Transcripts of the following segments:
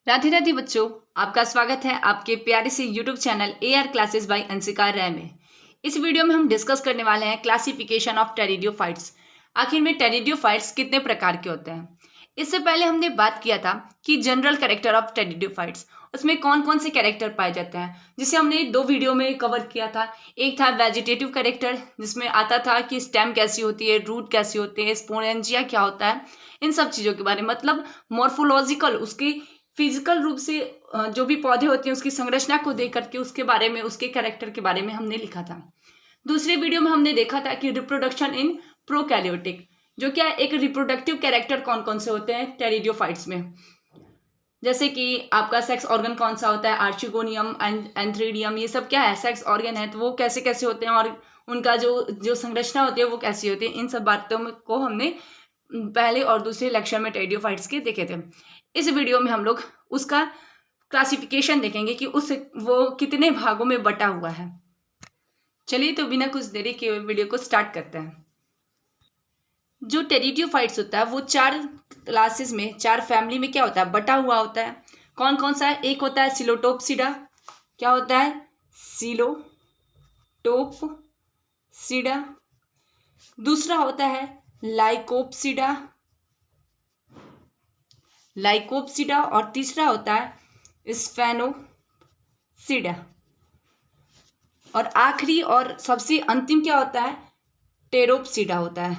राधे राधे बच्चों, आपका स्वागत है आपके प्यारे से YouTube channel AR classes by Anshika Rai में। इस वीडियो में हम डिस्कस करने वाले हैं क्लासिफिकेशन ऑफ टेरिडोफाइट्स। आखिर में टेरिडोफाइट्स कितने प्रकार के होते हैं। इससे पहले हमने बात किया था कि जनरल कैरेक्टर ऑफ टेरिडोफाइट्स, उसमें कौन कौन से कैरेक्टर पाए जाते हैं, जिसे हमने 2 वीडियो में कवर किया था। एक था वेजिटेटिव कैरेक्टर, जिसमें आता था कि स्टेम कैसी होती है, रूट कैसी होती है, स्पोरेंजिया क्या होता है, इन सब चीज़ों के बारे में, मतलब मॉर्फोलॉजिकल, उसकी फिजिकल रूप से जो भी पौधे होते हैं उसकी संरचना को देख करके उसके बारे में, उसके कैरेक्टर के बारे में हमने लिखा था। दूसरे वीडियो में हमने देखा था कि रिप्रोडक्शन इन प्रोकैरियोटिक, जो क्या एक रिप्रोडक्टिव कैरेक्टर कौन कौन से होते हैं टेरिडोफाइट्स में, जैसे कि आपका सेक्स ऑर्गन कौन सा होता है, आर्चिगोनियम, एंथ्रीडियम, ये सब क्या है, सेक्स ऑर्गन है, तो वो कैसे कैसे होते हैं और उनका जो जो संरचना होती है वो कैसी होती है। इन सब बातों को हमने पहले और दूसरे लेक्चर में टेरिडोफाइट्स के देखे थे। इस वीडियो में हम लोग उसका क्लासिफिकेशन देखेंगे कि उस वो कितने भागों में बटा हुआ है। चलिए तो बिना कुछ देरी के वीडियो को स्टार्ट करते हैं। जो टेरिडोफाइट्स होता है वो 4 क्लासेस में, 4 फैमिली में क्या होता है, बटा हुआ होता है। कौन कौन सा है? एक होता है सिलोटोप्सिडा। क्या होता है? सिलोटोप्सिडा। दूसरा होता है लाइकोप्सिडा, लाइकोप्सिडा। और तीसरा होता है स्फेनोसिडा। और आखिरी और सबसे अंतिम क्या होता है? टेरोप्सिडा होता है।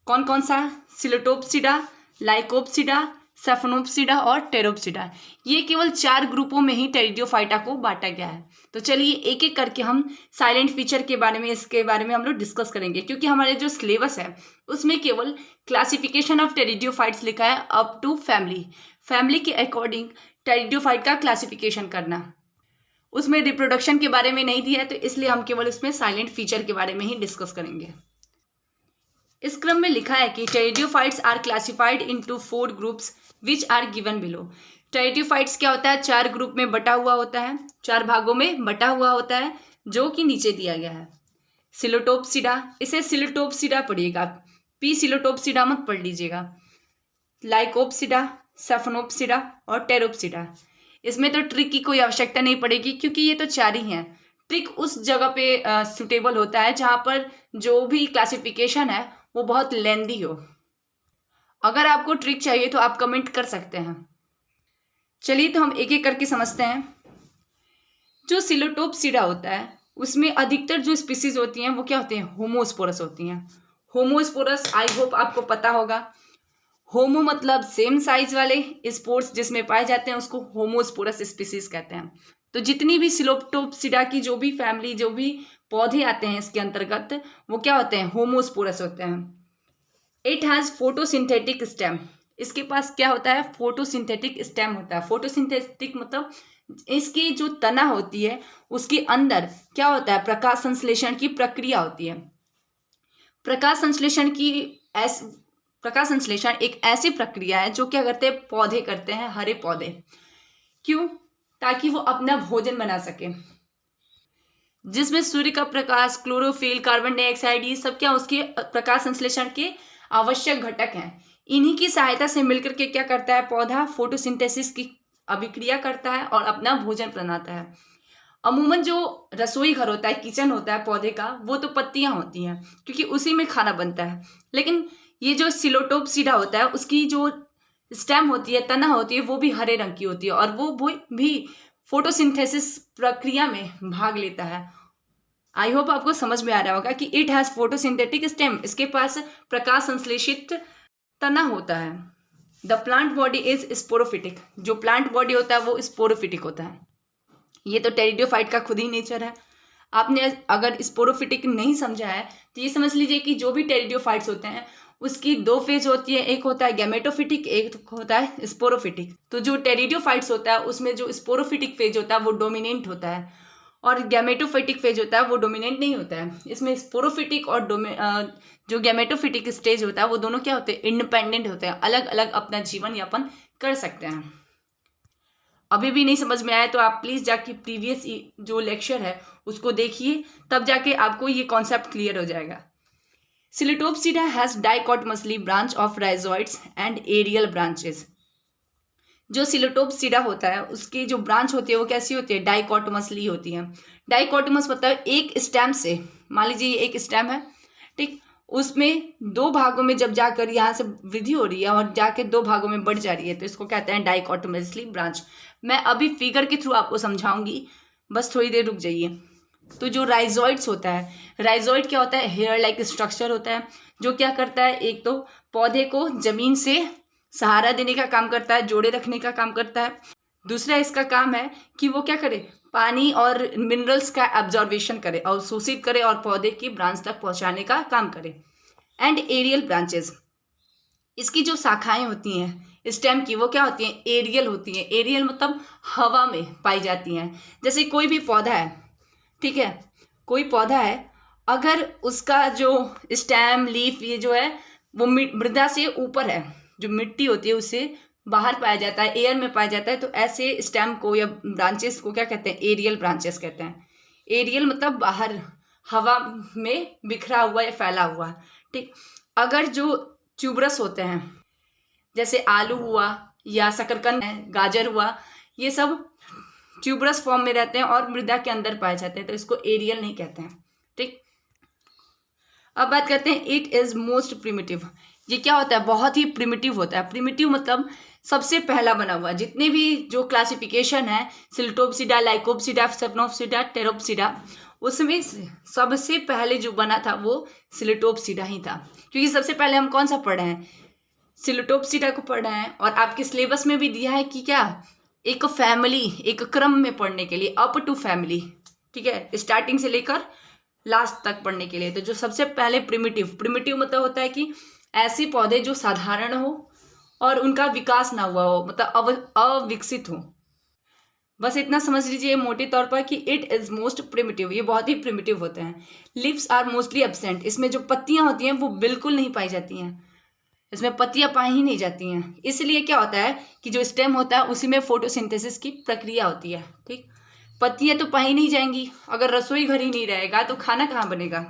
कौन कौन सा? सिलोटोप्सिडा, लाइकोप्सिडा, सेफनोप्सिडा और टेरोप्सिडा। ये केवल 4 ग्रुपों में ही टेरिडोफाइटा को बांटा गया है। तो चलिए एक एक करके हम साइलेंट फीचर के बारे में, इसके बारे में हम लोग डिस्कस करेंगे, क्योंकि हमारे जो सिलेबस है उसमें केवल क्लासिफिकेशन ऑफ टेरिडोफाइट्स लिखा है अप टू फैमिली। फैमिली के अकॉर्डिंग टेरिडोफाइट का क्लासिफिकेशन करना, उसमें रिप्रोडक्शन के बारे में नहीं दिया है, तो इसलिए हम केवल इसमें साइलेंट फीचर के बारे में ही डिस्कस करेंगे। इस क्रम में लिखा है कि pteridophytes are classified into 4 groups which are given below. Pteridophytes क्या होता है? 4 ग्रुप में बटा हुआ होता है, 4 भागों में बटा हुआ होता है, जो कि नीचे दिया गया है। सिलोटोप्सिडा, इसे सिलोटोप्सिडा पढ़िएगा, पी सिलोटोप्सिडा मत पढ़ लीजिएगा। लाइकोप्सिडा, सेफनोप्सिडा और टेरोप्सिडा। इसमें तो ट्रिक की कोई आवश्यकता नहीं पड़ेगी, क्योंकि ये तो 4 ही हैं। ट्रिक उस जगह पे सुटेबल होता है जहाँ पर जो भी क्लासिफिकेशन है वो बहुत लेंदी हो। अगर आपको ट्रिक चाहिए तो आप कमेंट कर सकते हैं। चलिए तो हम एक एक करके समझते हैं। जो सिलोटोप्सिडा होता है उसमें अधिकतर जो स्पीसीज होती हैं वो क्या होती हैं? होमोस्पोरस होती हैं। होमोस्पोरस आई होप आपको पता होगा। होमो मतलब सेम साइज वाले, स्पोर्स जिसमें पाए जाते हैं उसको होमोस्पोरस स्पीसीज कहते हैं। तो जितनी भी सिलोटोप्सिडा की जो भी फैमिली, जो भी पौधे आते हैं इसके अंतर्गत, वो क्या होते हैं? होमोस्पोरस होते हैं। It has photosynthetic stem. इसके पास क्या होता है? फोटोसिंथेटिक स्टेम होता है। फोटोसिंथेटिक मतलब इसकी जो तना होती है उसके अंदर क्या होता है? प्रकाश संश्लेषण की प्रक्रिया होती है। प्रकाश संश्लेषण एक ऐसी प्रक्रिया है जो क्या करते हैं? पौधे करते हैं, हरे पौधे। क्यों? ताकि वो अपना भोजन बना सके, जिसमें सूर्य का प्रकाश, क्लोरोफिल, कार्बन डाइऑक्साइड, ये सब क्या उसके प्रकाश संश्लेषण के आवश्यक घटक हैं। इन्हीं की सहायता से मिलकर के क्या करता है? पौधा फोटोसिंथेसिस की अभिक्रिया करता है और अपना भोजन बनाता है। अमूमन जो रसोई घर होता है, किचन होता है पौधे का, वो तो पत्तियां होती हैं, क्योंकि उसी में खाना बनता है। लेकिन ये जो सिलोटोप्सिडा होता है उसकी जो स्टेम होती है, तना होती है, वो भी हरे रंग की होती है और वो भी फोटोसिंथेसिस प्रक्रिया में भाग लेता है। आई होप आपको समझ में आ रहा होगा कि इट हैज फोटोसिंथेटिक स्टेम, इसके पास प्रकाश संश्लेषित तना होता है। The plant body is sporophytic. जो प्लांट बॉडी होता है वो स्पोरोफिटिक होता है। ये तो टेरिडोफाइट का खुद ही नेचर है। आपने अगर स्पोरोफिटिक नहीं समझा है तो ये समझ लीजिए कि जो भी टेरिडोफाइट्स होते हैं उसकी 2 फेज होती है, एक होता है गैमेटोफिटिक, एक होता है स्पोरोफिटिक। तो जो टेरिडोफाइट्स होता है उसमें जो स्पोरोफिटिक फेज होता है वो डोमिनेंट होता है और गैमेटोफिटिक फेज होता है वो डोमिनेंट नहीं होता है। इसमें स्पोरोफिटिक और जो गैमेटोफिटिक स्टेज होता है वो दोनों क्या होते हैं? इंडिपेंडेंट होते हैं, अलग अलग अपना जीवन यापन कर सकते हैं। अभी भी नहीं समझ में आया तो आप प्लीज़ जाके प्रीवियस जो लेक्चर है उसको देखिए, तब जाके आपको ये कॉन्सेप्ट क्लियर हो जाएगा। Psilotopsida has dichotomously branch of rhizoids and aerial branches. जो सिलोटोप्सिडा होता है उसकी जो ब्रांच होती है वो कैसी होती है, डाइकोटोमसली होती है। डाइकोटोमस मतलब एक स्टेम से, मान लीजिए एक स्टेम है, ठीक, उसमें दो भागों में जब जाकर यहाँ से वृद्धि हो रही है और जाके दो भागों में बढ़ जा रही है तो इसको कहते हैं डाइकोटोमसली ब्रांच। मैं अभी फिगर के थ्रू आपको समझाऊंगी, बस थोड़ी देर रुक जाइए। तो जो राइजोइड्स होता है, राइजोइड क्या होता है, हेयर लाइक स्ट्रक्चर होता है जो क्या करता है, एक तो पौधे को जमीन से सहारा देने का काम करता है, जोड़े रखने का काम करता है। दूसरा इसका काम है कि वो क्या करे, पानी और मिनरल्स का एब्जॉर्बेशन करे और शोषित करे और पौधे की ब्रांच तक पहुंचाने का काम करे। एंड एरियल ब्रांचेस, इसकी जो शाखाएं होती हैं स्टेम की वो क्या होती हैं, एरियल होती हैं। एरियल मतलब हवा में पाई जाती हैं। जैसे कोई भी पौधा है, ठीक है, कोई पौधा है, अगर उसका जो स्टेम लीफ ये जो है वो मृदा से ऊपर है, जो मिट्टी होती है उससे बाहर पाया जाता है, एयर में पाया जाता है, तो ऐसे स्टेम को या ब्रांचेस को क्या कहते हैं, एरियल ब्रांचेस कहते हैं। एरियल मतलब बाहर हवा में बिखरा हुआ या फैला हुआ, ठीक। अगर जो ट्यूबरस होते हैं जैसे आलू हुआ या शकरकंद है, गाजर हुआ, ये सब ट्यूबरस फॉर्म में रहते हैं और मृदा के अंदर पाए जाते हैं, तो इसको एरियल नहीं कहते हैं, ठीक। अब बात करते हैं इट इज मोस्ट प्रिमिटिव। ये क्या होता है, बहुत ही प्रिमिटिव होता है। प्रिमिटिव मतलब सबसे पहला बना हुआ। जितने भी जो क्लासिफिकेशन है, सिल्टोप्सिडा, लाइकोप्सिडा, सेफनोप्सिडा, टेरोप्सिडा, उसमें सबसे पहले जो बना था वो सिलिटोप्सिडा ही था। क्योंकि सबसे पहले हम कौन सा पढ़ रहे हैं, सिलिटोप्सिडा को पढ़ रहे हैं। और आपके सिलेबस में भी दिया है कि क्या, एक फैमिली, एक क्रम में पढ़ने के लिए, अप टू फैमिली, ठीक है, स्टार्टिंग से लेकर लास्ट तक पढ़ने के लिए। तो जो सबसे पहले प्रिमिटिव, प्रिमिटिव मतलब होता है कि ऐसे पौधे जो साधारण हो और उनका विकास ना हुआ हो, मतलब अविकसित हो। बस इतना समझ लीजिए मोटे तौर पर कि इट इज मोस्ट प्रिमिटिव, ये बहुत ही प्रिमिटिव होते हैं। लिव्स आर मोस्टली एब्सेंट, इसमें जो पत्तियां होती हैं वो बिल्कुल नहीं पाई जाती हैं, इसमें पत्तियां पाई ही नहीं जाती हैं। इसलिए क्या होता है कि जो स्टेम होता है उसी में फोटोसिंथेसिस की प्रक्रिया होती है, ठीक। पत्तियां तो पाई नहीं जाएंगी, अगर रसोई घर ही नहीं रहेगा तो खाना कहाँ बनेगा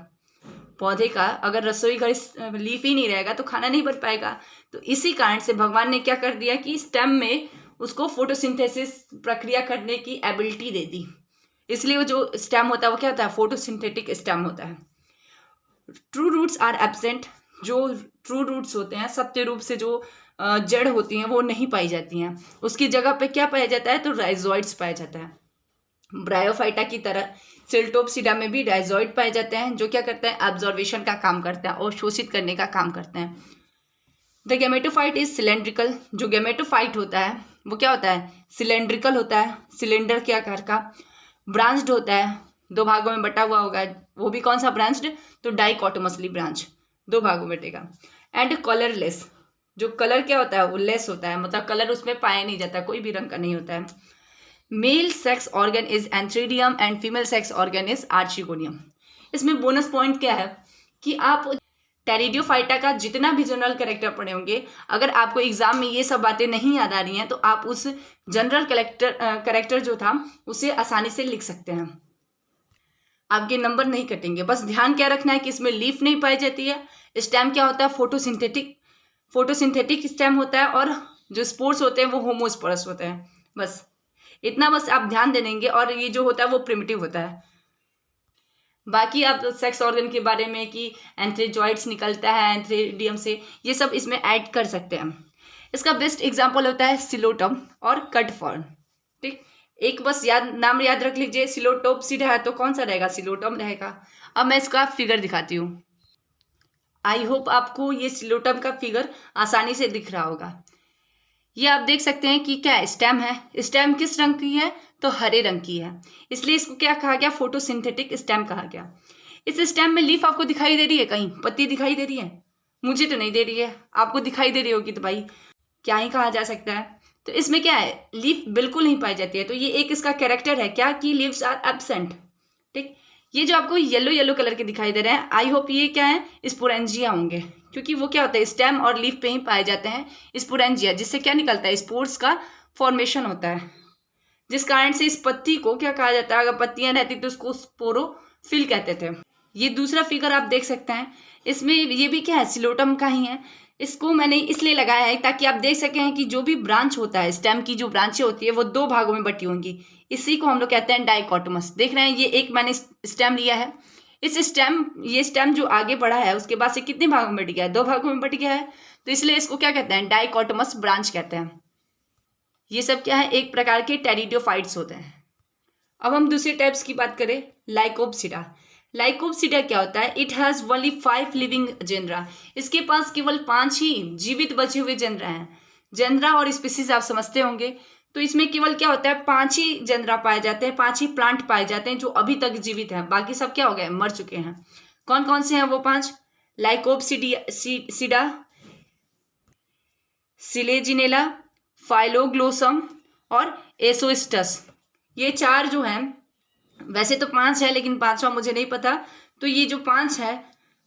पौधे का, अगर रसोई घर लीफ ही नहीं रहेगा तो खाना नहीं बन पाएगा। तो इसी कारण से भगवान ने क्या कर दिया कि स्टेम में उसको फोटोसिंथेसिस प्रक्रिया करने की एबिलिटी दे दी। इसलिए वो जो स्टेम होता है वो क्या होता है, फोटोसिंथेटिक स्टेम होता है। ट्रू रूट्स आर एब्सेंट, जो ट्रू रूट्स होते हैं, सत्य रूप से जो जड़ होती हैं वो नहीं पाई जाती हैं। उसकी जगह पे क्या पाया जाता है, तो राइजोइड्स पाया जाता है। ब्रायोफाइटा की तरह सिल्टोप्सिडा में भी राइजोइड पाए जाते हैं जो क्या करते हैं, एब्जॉर्बेशन का काम करते हैं और शोषित करने का काम करते हैं। द गेमेटोफाइट इज सिलेंड्रिकल, जो गेमेटोफाइट होता है वो क्या होता है, सिलेंड्रिकल होता है, सिलेंडर के आकार का। ब्रांच्ड होता है, दो भागों में बटा हुआ होगा, वो भी कौन सा ब्रांच्ड, तो डाइकोटोमसली ब्रांच, दो भागों में बटेगा। एंड कलरलेस, जो कलर क्या होता है वो लेस होता है, मतलब कलर उसमें पाया नहीं जाता, कोई भी रंग का नहीं होता है। Male sex organ is antheridium and female sex organ is archegonium. इसमें बोनस पॉइंट क्या है कि आप टेरिडियोफाइटा का जितना भी जनरल कैरेक्टर पढ़े होंगे, अगर आपको एग्जाम में ये सब बातें नहीं याद आ रही हैं तो आप उस जनरल कैरेक्टर जो था उसे आसानी से लिख सकते हैं, आपके नंबर नहीं कटेंगे। बस ध्यान क्या रखना है कि इसमें लीफ नहीं पाई जाती है। स्टेम क्या होता है, फोटोसिंथेटिक स्टेम होता है, और जो स्पोर्स होते हैं वो होमोस्पोरस होते हैं। बस इतना बस आप ध्यान दे देंगे। और ये जो होता है वो प्रिमिटिव होता है। बाकी आप सेक्स ऑर्गन के बारे में कि एंथ्रेजॉइड्स निकलता है एंथ्रेडियम से, ये सब इसमें ऐड कर सकते हैं। इसका बेस्ट एग्जांपल होता है सिलोटम और कट फॉर्न, ठीक। एक बस नाम याद रख लीजिए, सिलोटोप्सिडा है तो कौन सा रहेगा, सिलोटम रहेगा। अब मैं इसका फिगर दिखाती हूँ। आई होप आपको ये सिलोटम का फिगर आसानी से दिख रहा होगा। ये आप देख सकते हैं कि क्या स्टेम है, स्टेम किस रंग की है, तो हरे रंग की है, इसलिए इसको क्या कहा गया, फोटोसिंथेटिक स्टेम कहा गया। इस स्टेम में लीफ आपको दिखाई दे रही है, कहीं पत्ती दिखाई दे रही है, मुझे तो नहीं दे रही है, आपको दिखाई दे रही होगी तो भाई क्या ही कहा जा सकता है। तो इसमें क्या है, लीफ बिल्कुल नहीं पाई जाती है। तो ये एक इसका कैरेक्टर है क्या, कि लीव्स आर एब्सेंट, ठीक। ये जो आपको येलो येलो कलर के दिखाई दे रहे हैं, आई होप ये क्या है, स्पोरेंजिया होंगे, क्योंकि वो क्या होता है स्टेम और लीफ पे ही पाए जाते हैं स्पोरेंजिया, जिससे क्या निकलता है, स्पोर्स का फॉर्मेशन होता है, जिस कारण से इस पत्ती को क्या कहा जाता है, अगर पत्तियां रहती तो उसको स्पोरोफिल कहते थे। ये दूसरा फिगर आप देख सकते हैं, इसमें ये भी क्या है, सिलोटम का ही है। इसको मैंने इसलिए लगाया है ताकि आप देख सकें कि जो भी ब्रांच होता है, स्टेम की जो ब्रांचें होती है वो दो भागों में बटी होंगी। इसी को हम लोग कहते हैं डाइकोटोमस। देख रहे हैं, ये एक मैंने स्टेम लिया है। ये स्टेम जो आगे बढ़ा है उसके बाद से कितने भागों में बट गया है? दो भागों में बट गया है। तो इसलिए इसको क्या कहते हैं? डाइकोटोमस ब्रांच कहते हैं। ये सब क्या है? एक प्रकार के टेरिडोफाइट्स होते हैं। अब हम दूसरे टाइप्स की बात करें, लाइकोप्सिडा। लाइकोप्सिडा क्या होता है? It has only 5 living genera. इसके पास केवल 5 ही जीवित बचे हुए जेनरा हैं। जेनरा और स्पीसीज आप समझते होंगे। तो इसमें केवल क्या होता है? 5 ही जेनरा पाए जाते हैं, 5 ही प्लांट पाए जाते हैं जो अभी तक जीवित हैं। बाकी सब क्या हो गए? मर चुके हैं। कौन कौन से हैं वो 5? लाइकोप्सिडा, सिलेजिनेला, फाइलोग्लोसम और एसोस्टस। ये 4 जो हैं, वैसे तो 5 है लेकिन 5वां मुझे नहीं पता। तो ये जो 5 है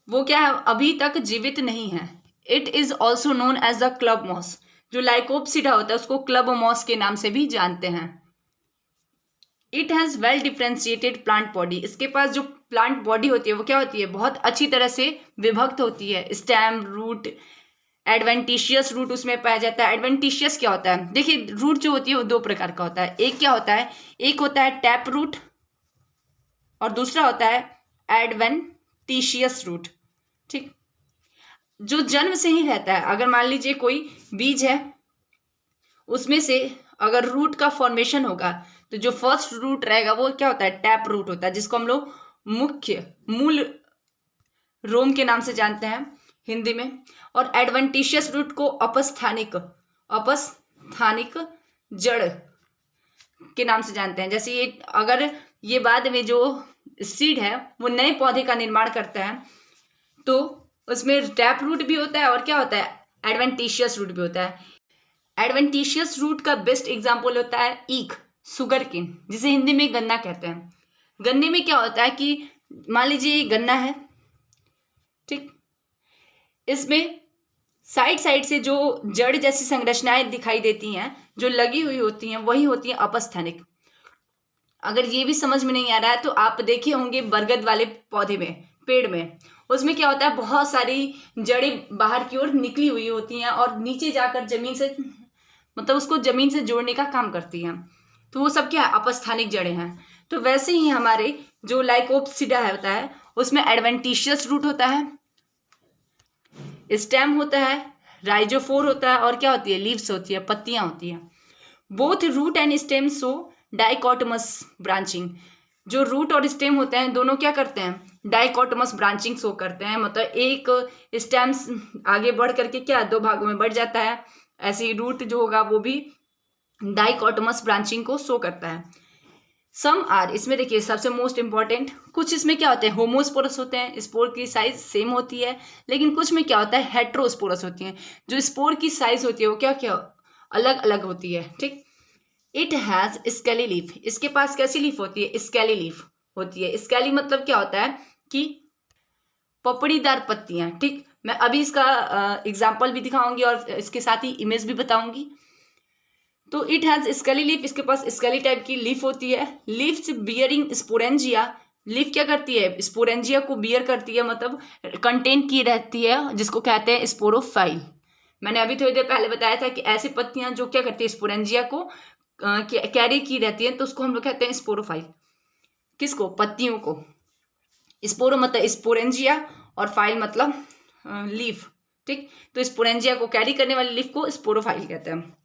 वो क्या है? अभी तक जीवित नहीं है। It is also known as the club moss. जो लाइकोप्सिडा होता है उसको क्लब मॉस के नाम से भी जानते हैं। It has well differentiated plant body. इसके पास जो प्लांट बॉडी होती है वो क्या होती है? बहुत अच्छी तरह से विभक्त होती है। स्टेम, रूट, एडवेंटिशियस रूट उसमें पाया जाता है। एडवेंटिशियस क्या होता है? देखिए, रूट जो होती है वो 2 प्रकार का होता है। एक क्या होता है? एक होता है टैप रूट और दूसरा होता है एडवेंटिशियस रूट। ठीक, जो जन्म से ही रहता है। अगर मान लीजिए कोई बीज है, उसमें से अगर रूट का फॉर्मेशन होगा तो जो फर्स्ट रूट रहेगा वो क्या होता है? टैप रूट होता है, जिसको हम लोग मूल रोम के नाम से जानते हैं हिंदी में। और एडवेंटिशियस रूट को अपस्थानिक जड़ के नाम से जानते हैं। जैसे ये, अगर ये बाद में जो सीड है वो नए पौधे का निर्माण करता है तो उसमें टैप रूट भी होता है और क्या होता है? एडवेंटिशियस रूट भी होता है। एडवेंटिशियस रूट का बेस्ट एग्जाम्पल होता है ईख, सुगर केन, जिसे हिंदी में गन्ना कहते हैं। गन्ने में क्या होता है कि मान लीजिए गन्ना है, ठीक, इसमें साइड से जो जड़ जैसी संरचनाएं दिखाई देती हैं, जो लगी हुई होती हैं, वही होती हैं अपस्थानिक। अगर ये भी समझ में नहीं आ रहा है तो आप देखे होंगे बरगद वाले पौधे में, पेड़ में, उसमें क्या होता है? बहुत सारी जड़ें बाहर की ओर निकली हुई होती हैं और नीचे जाकर जमीन से, मतलब उसको जमीन से जोड़ने का काम करती हैं। तो वो सब क्या है? अपस्थानिक जड़ें हैं। तो वैसे ही हमारे जो लाइकोप्सिडा होता है उसमें एडवेंटिशियस रूट होता है, स्टेम होता है, राइजोफोर होता है और क्या होती है? लीव्स होती है, पत्तियां होती हैं। Both root and stem show dichotomous branching. जो रूट और स्टेम होते हैं दोनों क्या करते हैं? डाइकोटोमस ब्रांचिंग शो करते हैं। मतलब एक स्टेम आगे बढ़ करके क्या 2 भागों में बढ़ जाता है, ऐसे ही रूट जो होगा वो भी डाइकोटोमस ब्रांचिंग को शो करता है। सम आर, इसमें देखिए सबसे मोस्ट इंपॉर्टेंट, कुछ इसमें क्या होते हैं? होमोस्पोरस होते हैं, स्पोर की साइज सेम होती है। लेकिन कुछ में क्या होता है? हेट्रोस्पोरस होती हैं। जो स्पोर की साइज होती है वो क्या क्या अलग अलग होती है। ठीक, इट हैज स्केली लीफ। इसके पास कैसी लीफ होती है? स्केली लीफ होती है। स्केली मतलब क्या होता है? कि पपड़ीदार पत्तियां। ठीक, मैं अभी इसका एग्जाम्पल भी दिखाऊंगी और इसके साथ ही इमेज भी बताऊंगी। तो इट हैज स्केली लीफ, इसके पास स्केली टाइप की लीफ होती है। Leaves bearing sporangia. लीफ क्या करती है? स्पोरेंजिया को बियर करती है, मतलब कंटेन की रहती है, जिसको कहते हैं स्पोरोफाइल। मैंने अभी थोड़ी देर पहले बताया था कि ऐसी पत्तियां जो क्या करती है? स्पोरेंजिया को कैरी की रहती है, तो उसको हम लोग कहते हैं स्पोरोफाइल। किसको? पत्तियों को। स्पोरो मतलब स्पोरेंजिया और फाइल मतलब लीफ। ठीक, तो स्पोरेंजिया को कैरी करने वाली लीफ को स्पोरोफाइल कहते हैं।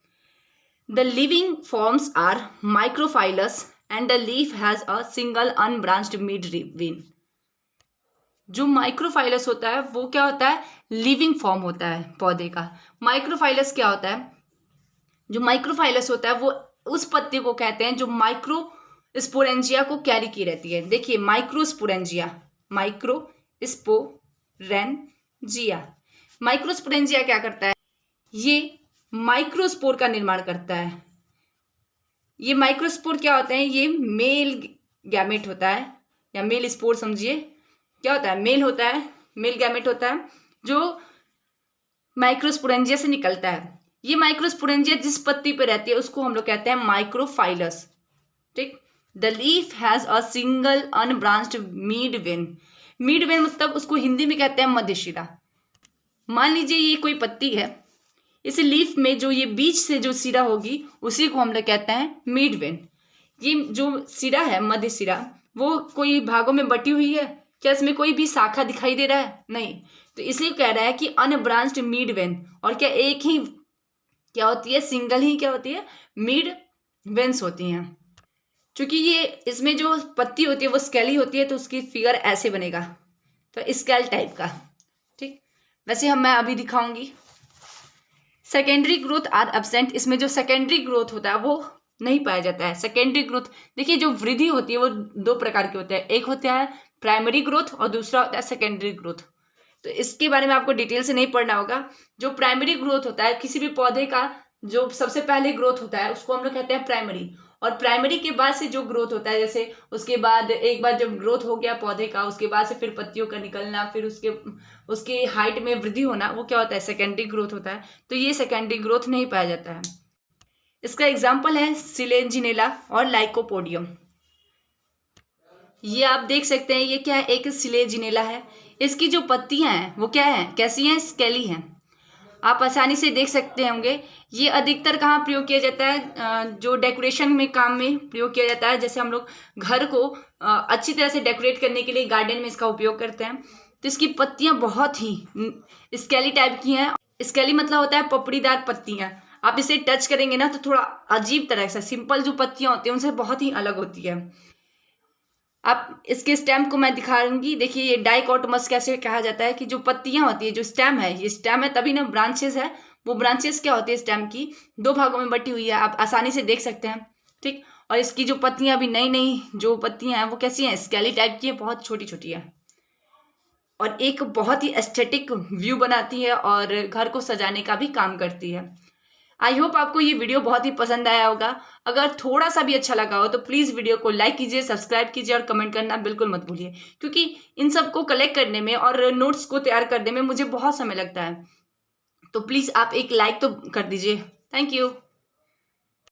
The living forms are microphyllous and the leaf has a single unbranched midribine. जो माइक्रोफाइलस होता है वो क्या होता है? लिविंग फॉर्म होता है पौधे का। माइक्रोफाइलस क्या होता है? जो माइक्रोफाइलस होता है वो उस पत्ते को कहते हैं जो माइक्रो स्पोरेंजिया को कैरी की रहती है। देखिए, माइक्रोस्पोरेंजिया क्या करता है? ये माइक्रोस्पोर का निर्माण करता है। ये माइक्रोस्पोर क्या होते हैं? ये मेल गैमेट होता है, या मेल स्पोर समझिए। क्या होता है? मेल होता है, मेल गैमेट होता है जो माइक्रोस्पोरेंजिया से निकलता है। ये माइक्रोस्पोरेंजिया जिस पत्ती पे रहती है उसको हम लोग कहते हैं माइक्रोफाइलस। ठीक, the leaf has a single unbranched mid when. Mid when मतलब उसको हिंदी में कहते हैं मध्यशिरा। मान लीजिए ये कोई पत्ती है, इस लीफ में जो ये बीच से जो सिरा होगी उसी को हम लोग कहते हैं मिड वेन। ये जो सिरा है, मध्य सिरा, वो कोई भागों में बटी हुई है क्या? इसमें कोई भी शाखा दिखाई दे रहा है? नहीं। तो इसलिए कह रहा है कि अनब्रांच्ड मिड वेन। और क्या एक ही क्या होती है? सिंगल ही क्या होती है? मिड वेन्स होती हैं। क्योंकि ये इसमें जो पत्ती होती है वो स्केली होती है, तो उसकी फिगर ऐसे बनेगा, तो स्केल टाइप का। ठीक, वैसे मैं अभी दिखाऊंगी। Secondary growth are absent. इसमें जो सेकेंडरी ग्रोथ होता है वो नहीं पाया जाता है। सेकेंडरी ग्रोथ, देखिए जो वृद्धि होती है वो दो प्रकार की होती है, एक होता है प्राइमरी ग्रोथ और दूसरा होता है सेकेंडरी ग्रोथ। तो इसके बारे में आपको डिटेल से नहीं पढ़ना होगा। जो प्राइमरी ग्रोथ होता है किसी भी पौधे का, जो सबसे पहले ग्रोथ होता है उसको हम लोग कहते हैं प्राइमरी। और प्राइमरी के बाद से जो ग्रोथ होता है, जैसे उसके बाद एक बार जब ग्रोथ हो गया पौधे का, उसके बाद से फिर पत्तियों का निकलना, फिर उसके हाइट में वृद्धि होना, वो क्या होता है? सेकेंडरी ग्रोथ होता है। तो ये सेकेंडरी ग्रोथ नहीं पाया जाता है। इसका एग्जाम्पल है सिलेजिनेला और लाइकोपोडियम। ये आप देख सकते हैं, ये क्या है? एक सिलेजिनेला है। इसकी जो पत्तियां हैं वो क्या है? कैसी हैं? स्केली हैं। आप आसानी से देख सकते होंगे। ये अधिकतर कहाँ प्रयोग किया जाता है? जो डेकोरेशन में काम में प्रयोग किया जाता है। जैसे हम लोग घर को अच्छी तरह से डेकोरेट करने के लिए गार्डन में इसका उपयोग करते हैं। तो इसकी पत्तियां बहुत ही स्केली टाइप की हैं। स्केली मतलब होता है पपड़ीदार पत्तियां। आप इसे टच करेंगे ना तो थोड़ा अजीब तरह से, सिंपल जो पत्तियां होती हैं उनसे बहुत ही अलग होती है। आप इसके स्टेम को मैं दिखाऊंगी। देखिए ये डाइकोटोमस कैसे कहा जाता है कि जो पत्तियां होती है, जो स्टेम है, ये स्टेम है तभी ना ब्रांचेस है। वो ब्रांचेस क्या होती है? स्टेम की दो भागों में बटी हुई है, आप आसानी से देख सकते हैं। ठीक, और इसकी जो पत्तियां अभी नई नई जो पत्तियां हैं वो कैसी हैं? स्केली टाइप की है, बहुत छोटी छोटी है, और एक बहुत ही एस्थेटिक व्यू बनाती है और घर को सजाने का भी काम करती है। आई होप आपको ये वीडियो बहुत ही पसंद आया होगा। अगर थोड़ा सा भी अच्छा लगा हो तो प्लीज़ वीडियो को लाइक कीजिए, सब्सक्राइब कीजिए और कमेंट करना बिल्कुल मत भूलिए, क्योंकि इन सब को कलेक्ट करने में और नोट्स को तैयार करने में मुझे बहुत समय लगता है। तो प्लीज़ आप एक लाइक तो कर दीजिए। Thank you.